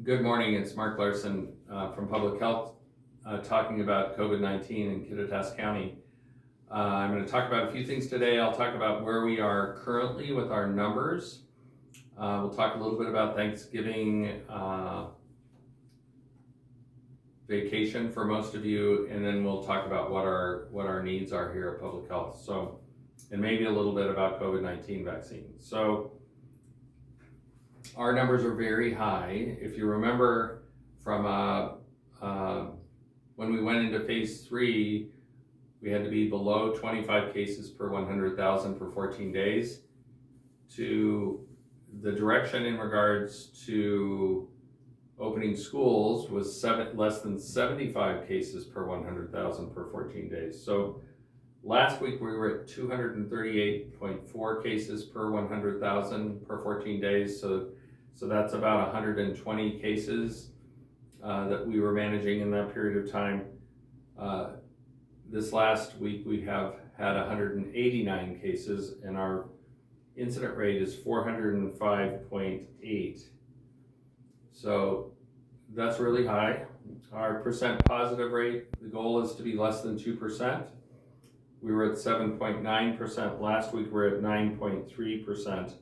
Good morning, it's Mark Larson from Public Health talking about COVID-19 in Kittitas County. I'm going to talk about a few things today. I'll talk about where we are currently with our numbers. We'll talk a little bit about Thanksgiving vacation for most of you, and then we'll talk about what our needs are here at Public Health. So, and maybe a little bit about COVID-19 vaccine. So, our numbers are very high. If you remember from when we went into phase 3, we had to be below 25 cases per 100,000 for 14 days. To the direction in regards to opening schools was less than 75 cases per 100,000 per 14 days. So last week we were at 238.4 cases per 100,000 per 14 days. So that's about 120 cases that we were managing in that period of time. This last week we have had 189 cases, and our incident rate is 405.8. So that's really high. Our percent positive rate, the goal is to be less than 2%. We were at 7.9% last week. We're at 9.3%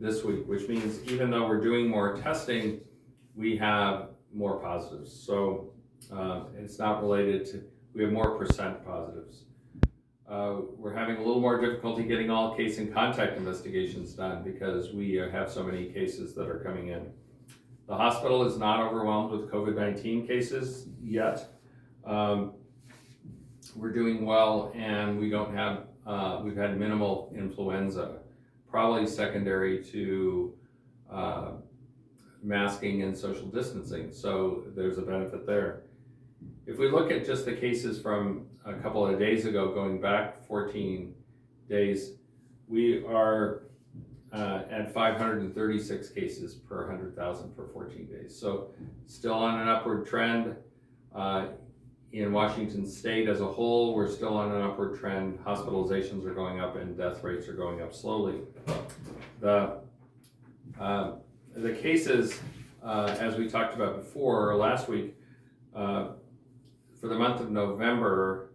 this week, which means even though we're doing more testing, we have more positives. So it's not related to, we have more percent positives. We're having a little more difficulty getting all case and contact investigations done because we have so many cases that are coming in. The hospital is not overwhelmed with COVID-19 cases yet. We're doing well, and we don't have, we've had minimal influenza, probably secondary to masking and social distancing. So there's a benefit there. If we look at just the cases from a couple of days ago, going back 14 days, we are at 536 cases per 100,000 for 14 days. So still on an upward trend. In Washington State as a whole, we're still on an upward trend. Hospitalizations are going up and death rates are going up slowly. The cases, as we talked about before, last week, for the month of November,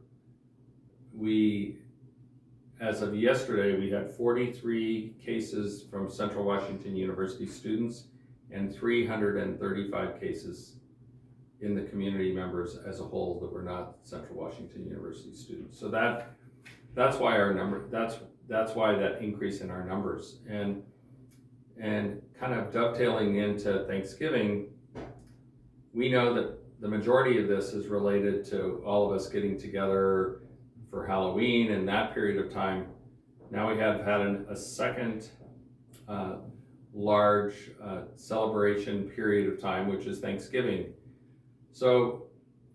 as of yesterday, we had 43 cases from Central Washington University students and 335 cases in the community members as a whole that were not Central Washington University students. So that's why our number, that's why that increase in our numbers. And kind of dovetailing into Thanksgiving, we know that the majority of this is related to all of us getting together for Halloween and that period of time. Now we have had a second large celebration period of time, which is Thanksgiving. So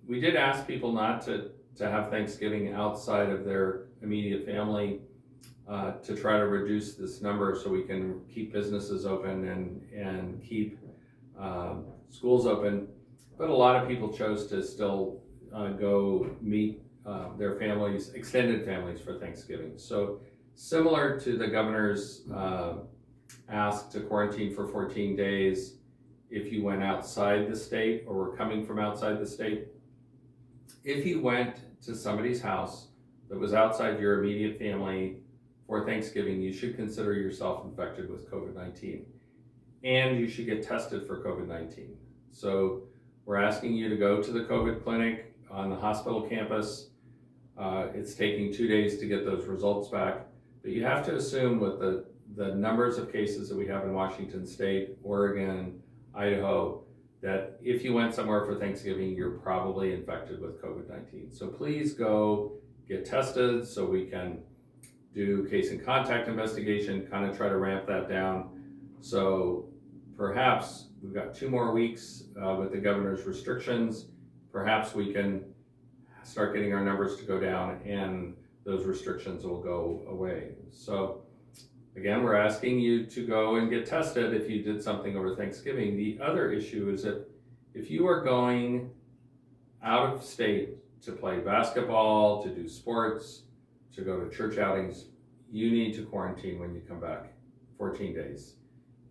we did ask people not to have Thanksgiving outside of their immediate family to try to reduce this number so we can keep businesses open and keep schools open. But a lot of people chose to still go meet their families, extended families, for Thanksgiving. So similar to the governor's ask to quarantine for 14 days if you went outside the state or were coming from outside the state. If you went to somebody's house that was outside your immediate family for Thanksgiving, you should consider yourself infected with COVID-19, and you should get tested for COVID-19. So we're asking you to go to the COVID clinic on the hospital campus. It's taking 2 days to get those results back, but you have to assume with the numbers of cases that we have in Washington State, Oregon, Idaho, that if you went somewhere for Thanksgiving, you're probably infected with COVID-19. So please go get tested so we can do case and contact investigation, kind of try to ramp that down. So perhaps we've got 2 more weeks with the governor's restrictions. Perhaps we can start getting our numbers to go down and those restrictions will go away. So again, we're asking you to go and get tested if you did something over Thanksgiving. The other issue is that if you are going out of state to play basketball, to do sports, to go to church outings, you need to quarantine when you come back, 14 days.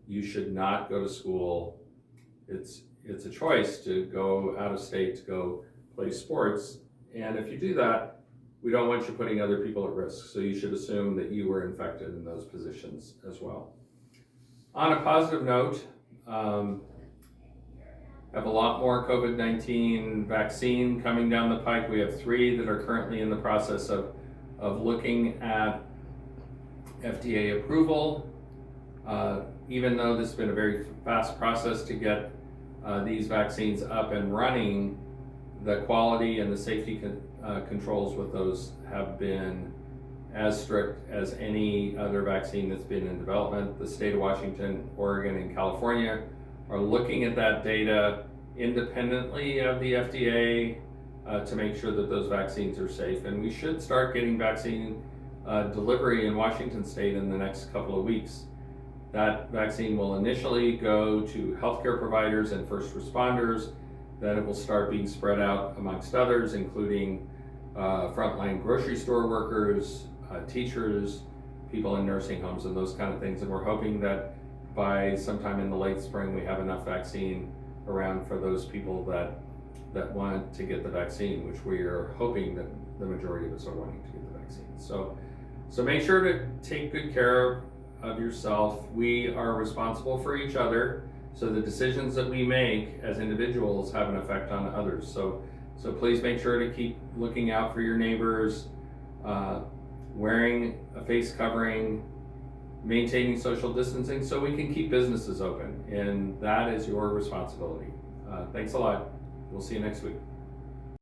You should not go to school. It's it's a choice to go out of state to go play sports. And if you do that, we don't want you putting other people at risk. So you should assume that you were infected in those positions as well. On a positive note, have a lot more COVID-19 vaccine coming down the pike. We have 3 that are currently in the process of looking at FDA approval. Even though this has been a very fast process to get these vaccines up and running, the quality and the safety controls with those have been as strict as any other vaccine that's been in development. The state of Washington, Oregon, and California are looking at that data independently of the FDA to make sure that those vaccines are safe. And we should start getting vaccine delivery in Washington state in the next couple of weeks. That vaccine will initially go to healthcare providers and first responders. Then it will start being spread out amongst others, including frontline grocery store workers, teachers, people in nursing homes, and those kind of things. And we're hoping that by sometime in the late spring, we have enough vaccine around for those people that want to get the vaccine, which we are hoping that the majority of us are wanting to get the vaccine. So make sure to take good care of yourself. We are responsible for each other, so the decisions that we make as individuals have an effect on others. So please make sure to keep looking out for your neighbors, wearing a face covering, maintaining social distancing so we can keep businesses open, and that is your responsibility. Thanks a lot. We'll see you next week.